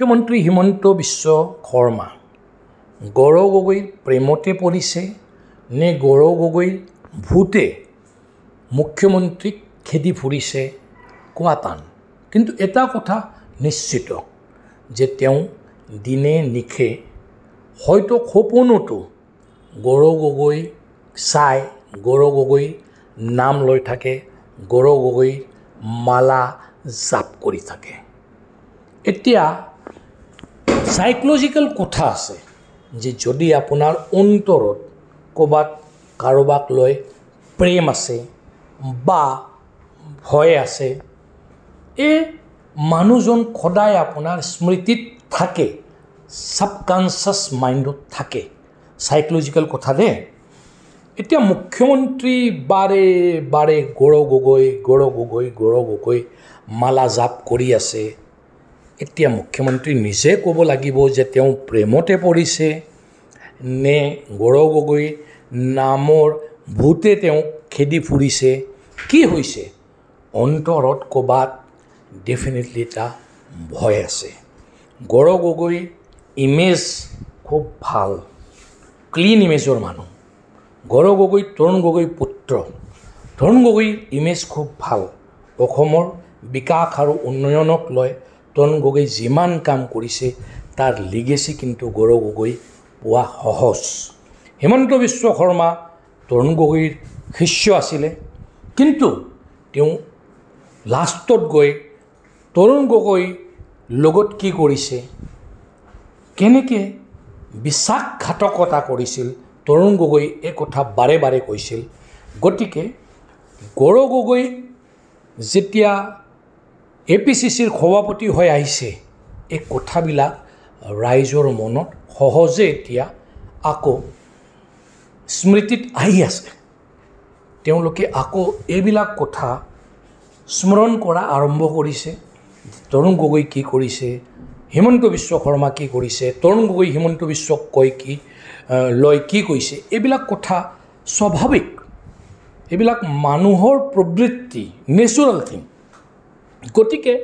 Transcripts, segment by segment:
মুখ্যমন্ত্ৰী হিমন্ত বিশ্ব শৰ্মা গৌৰৱ গগৈৰ প্ৰেমতে পৰিছে নে গৌৰৱ গগৈৰ ভূতে মুখ্যমন্ত্ৰীক খেদি ফুৰিছে কোৱা টান। কিন্তু এটা কথা নিশ্চিত যে তেওঁ দিনে নিশে হয়তো সপোনতো গৌৰৱ গগৈ চাই গৌৰৱ গগৈ নাম লৈ থাকে, গৌৰৱ গগৈ মালা জাপ কৰি থাকে। এতিয়া সাইকোলজিকেল কথা আছে যে যদি আপোনাৰ অন্তৰত ক'ৰবাত কাৰোবাক লৈ প্ৰেম আছে বা ভয় আছে, এই মানুহজন সদায় আপোনাৰ স্মৃতিত থাকে, সাবকনচিয়াছ মাইণ্ডত থাকে। সাইকোলজিকেল কথা দে। এতিয়া মুখ্যমন্ত্ৰী বাৰে বাৰে গৌৰৱ গগৈ মালা জাপ কৰি আছে। এতিয়া মুখ্যমন্ত্ৰী নিজে ক'ব লাগিব যে তেওঁ প্ৰেমতে পৰিছে নে গৌৰৱ গগৈ নামৰ ভূতে তেওঁক খেদি ফুৰিছে। কি হৈছে অন্তৰত ক'ৰবাত ডেফিনেটলি এটা ভয় আছে। গৌৰৱ গগৈ ইমেজ খুব ভাল, ক্লিন ইমেজৰ মানুহ। গৌৰৱ গগৈ তৰুণ গগৈ পুত্ৰ। তৰুণ গগৈৰ ইমেজ খুব ভাল। অসমৰ বিকাশ আৰু উন্নয়নক লৈ তৰুণ গগৈ যিমান কাম কৰিছে তাৰ লিগেচি কিন্তু গৌৰৱ গগৈ পোৱা সহজ। হিমন্ত বিশ্ব শৰ্মা তৰুণ গগৈৰ শিষ্য আছিলে, কিন্তু তেওঁ লাষ্টত গৈ তৰুণ গগৈ লগত কি কৰিছে, কেনেকৈ বিশ্বাসঘাতকতা কৰিছিল তৰুণ গগৈ এই কথা বাৰে বাৰে কৈছিল। গতিকে গৌৰৱ গগৈ যেতিয়া APCCৰ সভাপতি হৈ আহিছে, এই কথাবিলাক ৰাইজৰ মনত সহজে এতিয়া আকৌ স্মৃতিত আহি আছে। তেওঁলোকে আকৌ এইবিলাক কথা স্মৰণ কৰা আৰম্ভ কৰিছে। তৰুণ গগৈ কি কৰিছে, হিমন্ত বিশ্ব শৰ্মা কি কৰিছে, তৰুণ গগৈ হিমন্ত বিশ্বক লৈ কি কৈছে, এইবিলাক কথা স্বাভাৱিক। এইবিলাক মানুহৰ প্ৰবৃত্তি, নেচুৰেল থিং। গতিকে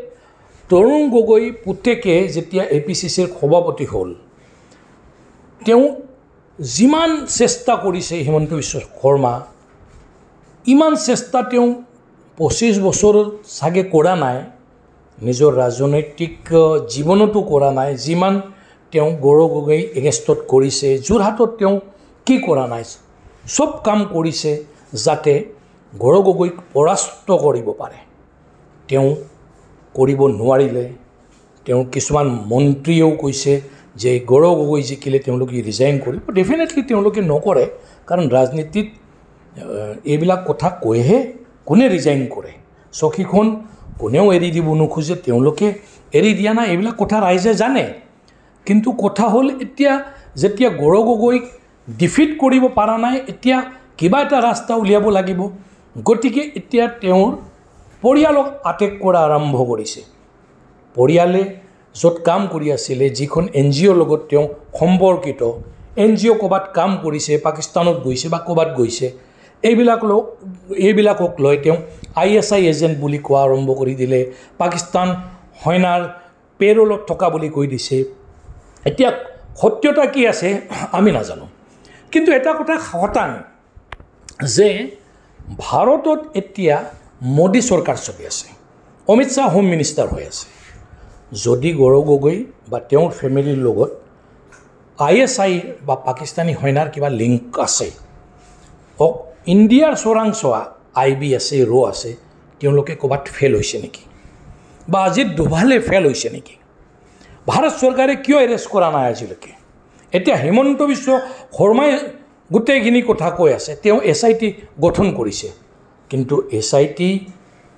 তৰুণ গগৈ পুতেকে যেতিয়া APCCৰ সভাপতি হ'ল, তেওঁ যিমান চেষ্টা কৰিছে হিমন্ত বিশ্ব শৰ্মা, ইমান চেষ্টা তেওঁ 25 বছৰত চাগে কৰা নাই, নিজৰ ৰাজনৈতিক জীৱনতো কৰা নাই। যিমান তেওঁ গৌৰৱ গগৈ এগেইনষ্টত কৰিছে, যোৰহাটত তেওঁ কি কৰা নাই, চব কাম কৰিছে যাতে গৌৰৱ গগৈক পৰাস্ত কৰিব পাৰে। তেওঁ কৰিব নোৱাৰিলে। তেওঁ কিছুমান মন্ত্ৰীয়েও কৈছে যে গৌৰৱ গগৈ জিকিলে তেওঁলোকে ৰিজাইন কৰিব। ডেফিনেটলি তেওঁলোকে নকৰে, কাৰণ ৰাজনীতিত এইবিলাক কথা কৈহে কোনে ৰিজাইন কৰে। চকীখন কোনেও এৰি দিব নোখোজে, তেওঁলোকে এৰি দিয়া নাই, এইবিলাক কথা ৰাইজে জানে। কিন্তু কথা হ'ল এতিয়া যেতিয়া গৌৰৱ গগৈক ডিফিট কৰিব পৰা নাই, এতিয়া কিবা এটা ৰাস্তা উলিয়াব লাগিব। গতিকে এতিয়া তেওঁৰ পৰিয়ালক আটেক কৰা আৰম্ভ কৰিছে। পৰিয়ালে য'ত কাম কৰি আছিলে, যিখন NGOৰ লগত তেওঁ সম্পৰ্কিত, NGO ক'ৰবাত কাম কৰিছে, পাকিস্তানত গৈছে বা ক'ৰবাত গৈছে, এইবিলাকক লৈ তেওঁ ISI এজেণ্ট বুলি কোৱা আৰম্ভ কৰি দিলে। পাকিস্তান সৈনাৰ পেৰলত থকা বুলি কৈ দিছে। এতিয়া সত্যতা কি আছে আমি নাজানো, কিন্তু এটা কথা সটাং যে ভাৰতত এতিয়া মোদী চৰকাৰ চলি আছে, অমিত শ্বাহ হোম মিনিষ্টাৰ হৈ আছে। যদি গৌৰৱ গগৈ বা তেওঁৰ ফেমিলিৰ লগত ISI বা পাকিস্তানী সৈনাৰ কিবা লিংক আছে, ইণ্ডিয়াৰ চোৰাংচোৱা IB আছে, আছে, তেওঁলোকে ক'ৰবাত ফেইল হৈছে নেকি, বা আজিত ডোভালে ফেইল হৈছে নেকি? ভাৰত চৰকাৰে কিয় এৰেষ্ট কৰা নাই আজিলৈকে? এতিয়া হিমন্ত বিশ্ব শৰ্মাই গোটেইখিনি কথা কৈ আছে, তেওঁ SIT গঠন কৰিছে, কিন্তু SIT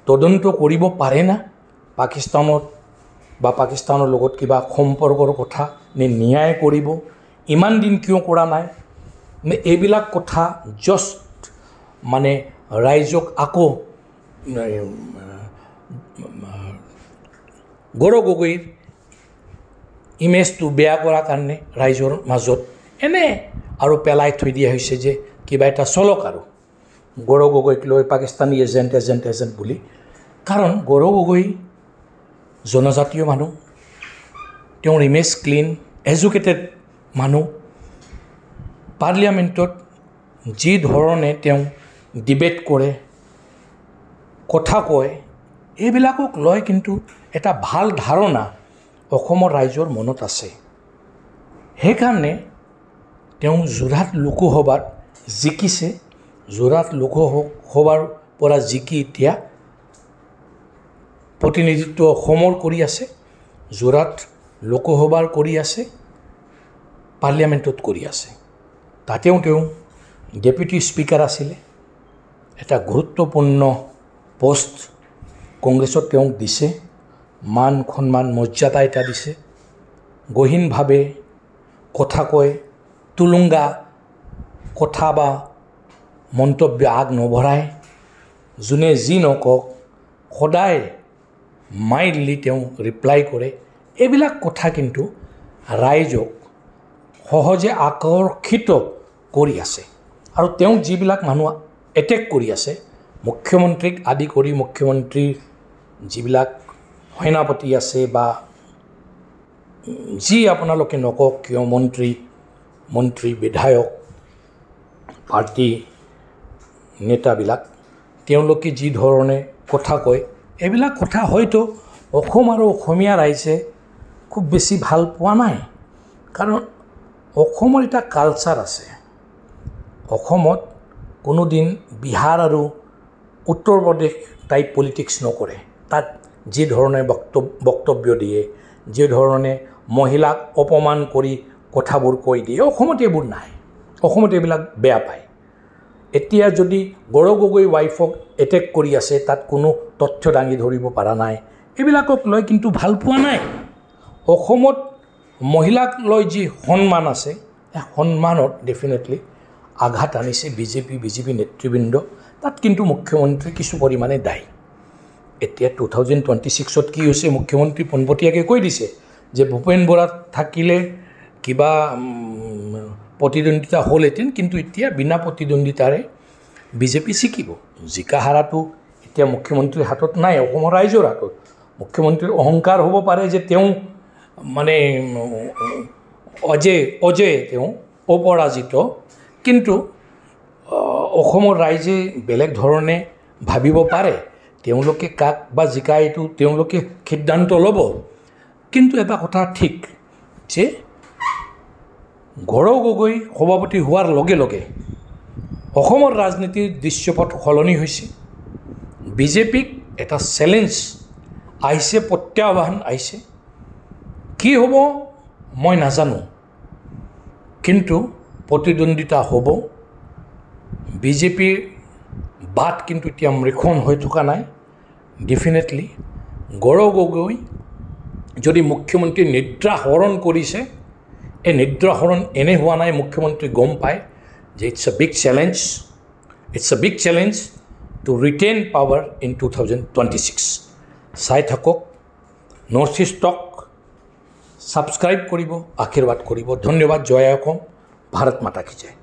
তদন্ত কৰিব পাৰে না? পাকিস্তানত বা পাকিস্তানৰ লগত কিবা সম্পৰ্কৰ কথা নে ন্যায় কৰিব? ইমান দিন কিয় কৰা নাই? এইবিলাক কথা জাষ্ট মানে ৰাইজক আকৌ গৌৰৱ গগৈৰ ইমেজটো বেয়া কৰাৰ কাৰণে ৰাইজৰ মাজত এনে আৰু পেলাই থৈ দিয়া হৈছে যে কিবা এটা চলক আৰু গৌৰৱ গগৈক লৈ পাকিস্তানী এজেণ্ট বুলি। কাৰণ গৌৰৱ গগৈ জনজাতীয় মানুহ, তেওঁৰ ইমেজ ক্লিন, এডুকেটেড মানুহ। পাৰ্লিয়ামেণ্টত যি ধৰণে তেওঁ ডিবেট কৰে, কথা কয়, এইবিলাকক লৈ কিন্তু এটা ভাল ধাৰণা অসমৰ ৰাইজৰ মনত আছে। সেইকাৰণে তেওঁ যোৰহাট লোকসভাত জিকিছে। যোৰহাট লোকসভাৰ পৰা জিকি এতিয়া প্ৰতিনিধিত্ব অসমৰ কৰি আছে, যোৰহাট লোকসভাৰ কৰি আছে, পাৰ্লিয়ামেণ্টত কৰি আছে। তাতেও তেওঁ ডেপুটি স্পীকাৰ আছিলে। এটা গুৰুত্বপূৰ্ণ পোষ্ট কংগ্ৰেছত তেওঁক দিছে, মান সন্মান মৰ্যাদা এটা দিছে। গহীনভাৱে কথা কয়, তুলুংগা কথা বা মন্তব্য আগ নবঢ়ায়। যোনে যি নকওক সদায় মাইল্ডলি তেওঁ ৰিপ্লাই কৰে। এইবিলাক কথা কিন্তু ৰাইজক সহজে আকৰ্ষিত কৰি আছে। আৰু তেওঁ যিবিলাক মানুহ এটেক কৰি আছে, মুখ্যমন্ত্ৰীক আদি কৰি মুখ্যমন্ত্ৰীৰ যিবিলাক সেনাপতি আছে বা যি আপোনালোকে নকওক কিয় মন্ত্ৰী বিধায়ক পাৰ্টি নেতাবিলাক, তেওঁলোকে যি ধৰণে কথা কয়, এইবিলাক কথা হয়তো অসম আৰু অসমীয়া ৰাইজে খুব বেছি ভাল পোৱা নাই। কাৰণ অসমৰ এটা কালচাৰ আছে। অসমত কোনোদিন বিহাৰ আৰু উত্তৰ প্ৰদেশ টাইপ পলিটিক্স নকৰে। তাত যি ধৰণে বক্তব্য দিয়ে, যি ধৰণে মহিলাক অপমান কৰি কথাবোৰ কৈ দিয়ে, অসমত এইবোৰ নাই। অসমত এইবিলাক বেয়া পায়। এতিয়া যদি গৌৰৱ গগৈ ৱাইফক এটেক কৰি আছে, তাত কোনো তথ্য দাঙি ধৰিব পৰা নাই। এইবিলাকক লৈ কিন্তু ভাল পোৱা নাই। অসমত মহিলাক লৈ যি সন্মান আছে, সেই সন্মানত ডেফিনেটলি আঘাত আনিছে বিজেপি নেতৃবৃন্দ। তাত কিন্তু মুখ্যমন্ত্ৰী কিছু পৰিমাণে দায়ী। এতিয়া 2026 কি হৈছে, মুখ্যমন্ত্ৰী পোনপটীয়াকৈ কৈ দিছে যে ভূপেন বৰা থাকিলে কিবা প্ৰতিদ্বন্দ্বিতা হ'লহেঁতেন, কিন্তু এতিয়া বিনা প্ৰতিদ্বন্দ্বিতাৰে বিজেপি জিকিব। জিকা হাৰাটো এতিয়া মুখ্যমন্ত্ৰীৰ হাতত নাই, অসমৰ ৰাইজৰ হাতত। মুখ্যমন্ত্ৰীৰ অহংকাৰ হ'ব পাৰে যে তেওঁ মানে অজেয়, তেওঁ অপৰাজিত। কিন্তু অসমৰ ৰাইজে বেলেগ ধৰণে ভাবিব পাৰে। তেওঁলোকে কাক বা জিকাই এইটো তেওঁলোকে সিদ্ধান্ত ল'ব। কিন্তু এটা কথা ঠিক যে গৌৰৱ গগৈ সভাপতি হোৱাৰ লগে লগে অসমৰ ৰাজনীতিৰ দৃশ্যপট সলনি হৈছে। বিজেপিক এটা চেলেঞ্জ আহিছে, প্ৰত্যাহ্বান আহিছে। কি হ'ব মই নাজানো, কিন্তু প্ৰতিদ্বন্দ্বিতা হ'ব। বিজেপিৰ বাট কিন্তু এতিয়া মৃখন হৈ থকা নাই। ডেফিনেটলি গৌৰৱ গগৈ যদি মুখ্যমন্ত্ৰী নিদ্ৰা হৰণ কৰিছে, এই নিদ্ৰা হৰণ এনে হোৱা নাই, মুখ্যমন্ত্ৰী গম পায় যে it's a big challenge to retain power in 2026। চাই থাকক, নৰ্থ ইষ্টক ছাবস্ক্ৰাইব কৰিব, আশীৰ্বাদ কৰিব। ধন্যবাদ। জয় অসম, ভাৰত মাতা কি জয়।